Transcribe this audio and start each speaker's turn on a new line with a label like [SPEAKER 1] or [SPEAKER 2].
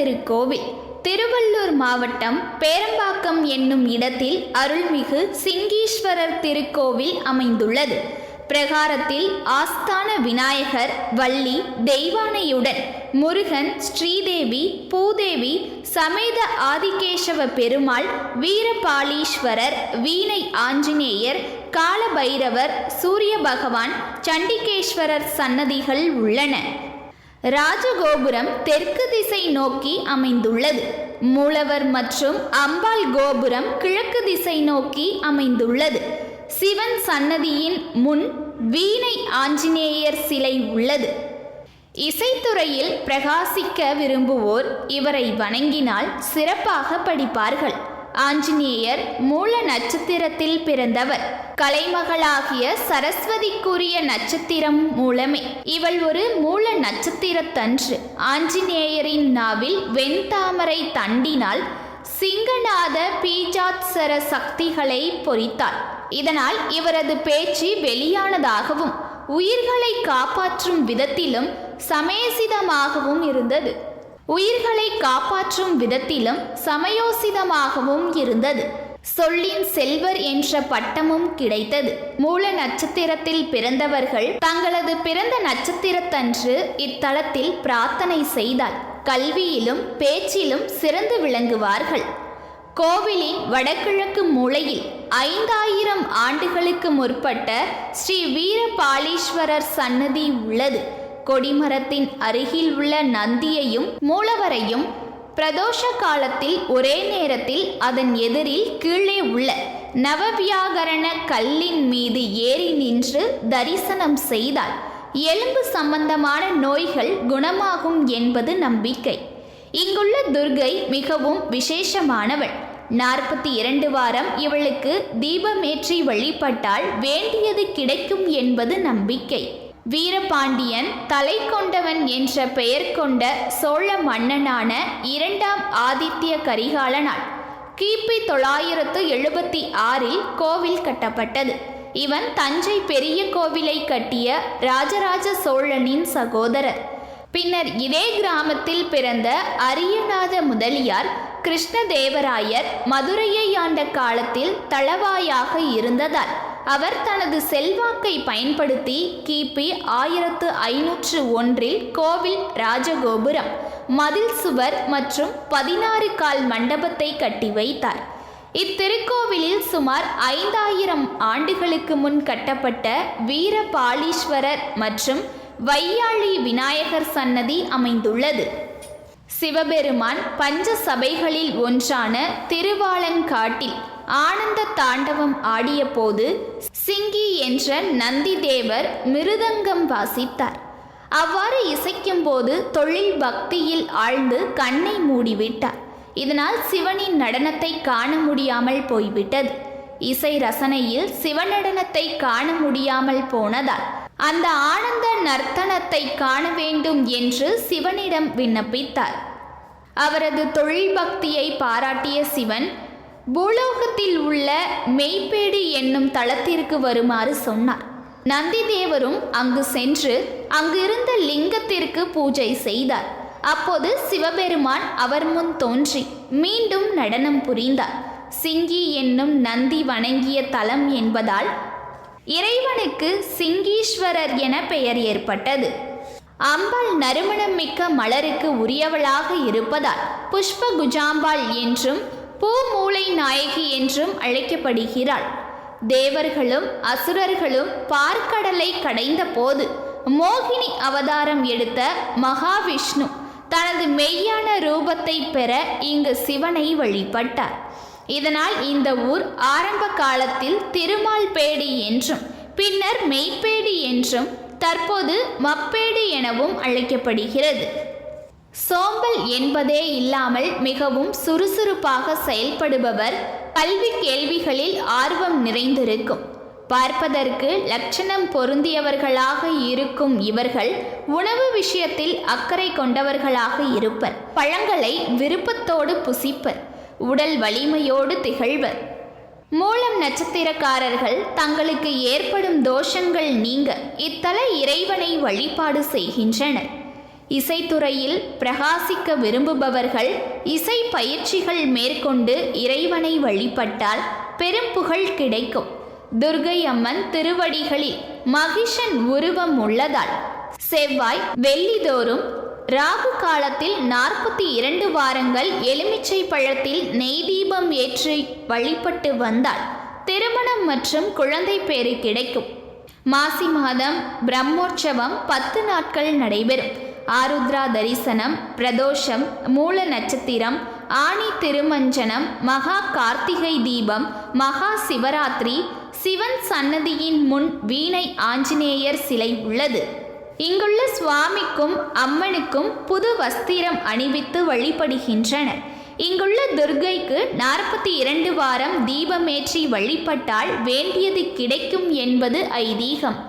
[SPEAKER 1] திருக்கோவில் திருவள்ளூர் மாவட்டம் பேரம்பாக்கம் என்னும் இடத்தில் அருள்மிகு சிங்கீஸ்வரர் திருக்கோவில் அமைந்துள்ளது. பிரகாரத்தில் ஆஸ்தான விநாயகர், வள்ளி தெய்வானையுடன் முருகன், ஸ்ரீதேவி, பூதேவி சமேத ஆதிகேசவ பெருமாள், வீரபாலீஸ்வரர், வீணை ஆஞ்சநேயர், காலபைரவர், சூரிய பகவான், சண்டிகேஸ்வரர் சன்னதிகள் உள்ளன. ராஜகோபுரம் தெற்கு திசை நோக்கி அமைந்துள்ளது. மூலவர் மற்றும் அம்பாள் கோபுரம் கிழக்கு திசை நோக்கி அமைந்துள்ளது. சிவன் சன்னதியின் முன் வீணை ஆஞ்சநேயர் சிலை உள்ளது. இசைத்துறையில் பிரகாசிக்க விரும்புவோர் இவரை வணங்கினால் சிறப்பாக படிப்பார்கள். ஆஞ்சநேயர் மூல நட்சத்திரத்தில் பிறந்தவர். கலைமகளாகிய சரஸ்வதிக்குரிய நட்சத்திரம் மூலமே. இவள் ஒரு மூல நட்சத்திரத்தன்று ஆஞ்சநேயரின் நாவில் வெண்தாமரை தண்டினால் சிங்கநாத பீஜாத்சர சக்திகளை பொறித்தாள். இதனால் இவரது பேச்சு வெளியானதாகவும் உயிர்களை காப்பாற்றும் விதத்திலும் சமயோசிதமாகவும் இருந்தது. சொல்லின் செல்வர் என்ற பட்டமும் கிடைத்தது. மூல நட்சத்திரத்தில் பிறந்தவர்கள் தங்களது பிறந்த நட்சத்திரத்தன்று இத்தலத்தில் பிரார்த்தனை செய்தால் கல்வியிலும் பேச்சிலும் சிறந்து விளங்குவார்கள். கோவிலின் வடகிழக்கு மூலையில் 5000 ஆண்டுகளுக்கு முற்பட்ட ஸ்ரீ வீரபாலீஸ்வரர் சன்னதி உள்ளது. கொடிமரத்தின் அருகில் உள்ள நந்தியையும் மூலவரையும் பிரதோஷ காலத்தில் ஒரே நேரத்தில் அதன் எதிரில் கீழே உள்ள நவவியாகரண கல்லின் மீது ஏறி நின்று தரிசனம் செய்தால் எலும்பு சம்பந்தமான நோய்கள் குணமாகும் என்பது நம்பிக்கை. இங்குள்ள துர்கை மிகவும் விசேஷமானவள். 42 வாரம் இவளுக்கு தீபமேற்றி வழிபட்டால் வேண்டியது கிடைக்கும் என்பது நம்பிக்கை. வீரபாண்டியன் தலை கொண்டவன் என்ற பெயர் கொண்ட சோழ மன்னனான 2ஆம் ஆதித்ய கரிகாலனால் கிபி 976 கோவில் கட்டப்பட்டது. இவன் தஞ்சை பெரிய கோவிலை கட்டிய ராஜராஜ சோழனின் சகோதரர். பின்னர் இதே கிராமத்தில் பிறந்த அரியநாத முதலியார் கிருஷ்ணதேவராயர் மதுரையை ஆண்ட காலத்தில் தளவாயாக இருந்ததால் அவர் தனது செல்வாக்கை பயன்படுத்தி கிபி 1501 கோவில் ராஜகோபுரம், மதில் சுவர் மற்றும் 16 கால் மண்டபத்தை கட்டி வைத்தார். இத்திருக்கோவிலில் சுமார் 5000 ஆண்டுகளுக்கு முன் கட்டப்பட்ட வீரபாலீஸ்வரர் மற்றும் வையாளி விநாயகர் சன்னதி அமைந்துள்ளது. சிவபெருமான் பஞ்ச சபைகளில் ஒன்றான திருவாலங்காட்டில் ஆனந்த தாண்டவம் ஆடிய போது சிங்கி என்ற நந்தி தேவர் மிருதங்கம் வாசித்தார். அவ்வாறு இசைக்கும் போது தொழில் பக்தியில் ஆழ்ந்து கண்ணை மூடிவிட்டார். இதனால் சிவனின் நடனத்தை காண முடியாமல் போய்விட்டது. இசை ரசனையில் சிவநடனத்தை காண முடியாமல் போனதால் அந்த ஆனந்த நர்த்தனத்தை காண வேண்டும் என்று சிவனிடம் விண்ணப்பித்தார். அவரது தொழில் பக்தியை பாராட்டிய சிவன் பூலோகத்தில் உள்ள மெய்ப்பேடு என்னும் தலத்திற்கு வருமாறு சொன்னார். நந்தி தேவரும் அங்கு சென்று அங்கிருந்த லிங்கத்திற்கு பூஜை செய்தார். அப்போது சிவபெருமான் அவர் முன் தோன்றி மீண்டும் நடனம் புரிந்தார். சிங்கி என்னும் நந்தி வணங்கிய தலம் என்பதால் இறைவனுக்கு சிங்கீஸ்வரர் என பெயர் ஏற்பட்டது. அம்பாள் நறுமணம் மிக்க மலருக்கு உரியவளாக இருப்பதால் புஷ்ப குஜாம்பாள் என்றும் பூமூலை நாயகி என்றும் அழைக்கப்படுகிறாள். தேவர்களும் அசுரர்களும் பார்க்கடலை கடைந்த போது மோகினி அவதாரம் எடுத்த மகாவிஷ்ணு தனது மெய்யான ரூபத்தை பெற இங்கு சிவனை வழிபட்டார். இதனால் இந்த ஊர் ஆரம்ப காலத்தில் திருமால்பேடு என்றும் பின்னர் மெய்ப்பேடு என்றும் தற்போது மப்பேடு எனவும் அழைக்கப்படுகிறது. சோம்பல் என்பதே இல்லாமல் மிகவும் சுறுசுறுப்பாக செயல்படுபவர். கல்வி கேள்விகளில் ஆர்வம் நிறைந்திருக்கும். பார்ப்பதற்கு லட்சணம் பொருந்தியவர்களாக இருக்கும் இவர்கள் உணவு விஷயத்தில் அக்கறை கொண்டவர்களாக இருப்பர். பழங்களை விருப்பத்தோடு புசிப்பர். உடல் வலிமையோடு திகழ்வர். மூலம் நட்சத்திரக்காரர்கள் தங்களுக்கு ஏற்படும் தோஷங்கள் நீங்க இத்தல இறைவனை வழிபாடு செய்கின்றனர். இசைத்துறையில் பிரகாசிக்க விரும்புபவர்கள் இசை பயிற்சிகள் மேற்கொண்டு இறைவனை வழிபட்டால் பெரும் புகழ் கிடைக்கும். துர்க்கை அம்மன் திருவடிகளில் மகிஷன் உருவம் உள்ளதால் செவ்வாய் வெள்ளிதோறும் ராகு காலத்தில் 42 வாரங்கள் எலுமிச்சை பழத்தில் நெய் தீபம் ஏற்றி வழிபட்டு வந்தால் திருமணம் மற்றும் குழந்தை பேறு கிடைக்கும். மாசி மாதம் பிரம்மோற்சவம் 10 நாட்கள் நடைபெறும். ஆருத்ரா தரிசனம், பிரதோஷம், மூல நட்சத்திரம், ஆனி திருமஞ்சனம், மகா கார்த்திகை தீபம், மகா சிவராத்திரி, சிவன் சன்னதியின் முன் வீணை ஆஞ்சநேயர் சிலை உள்ளது. இங்குள்ள சுவாமிக்கும் அம்மனுக்கும் புது வஸ்திரம் அணிவித்து வழிபடுகின்றனர். இங்குள்ள துர்க்கைக்கு 42 வாரம் தீபமேற்றி வழிபட்டால் வேண்டியது கிடைக்கும் என்பது ஐதீகம்.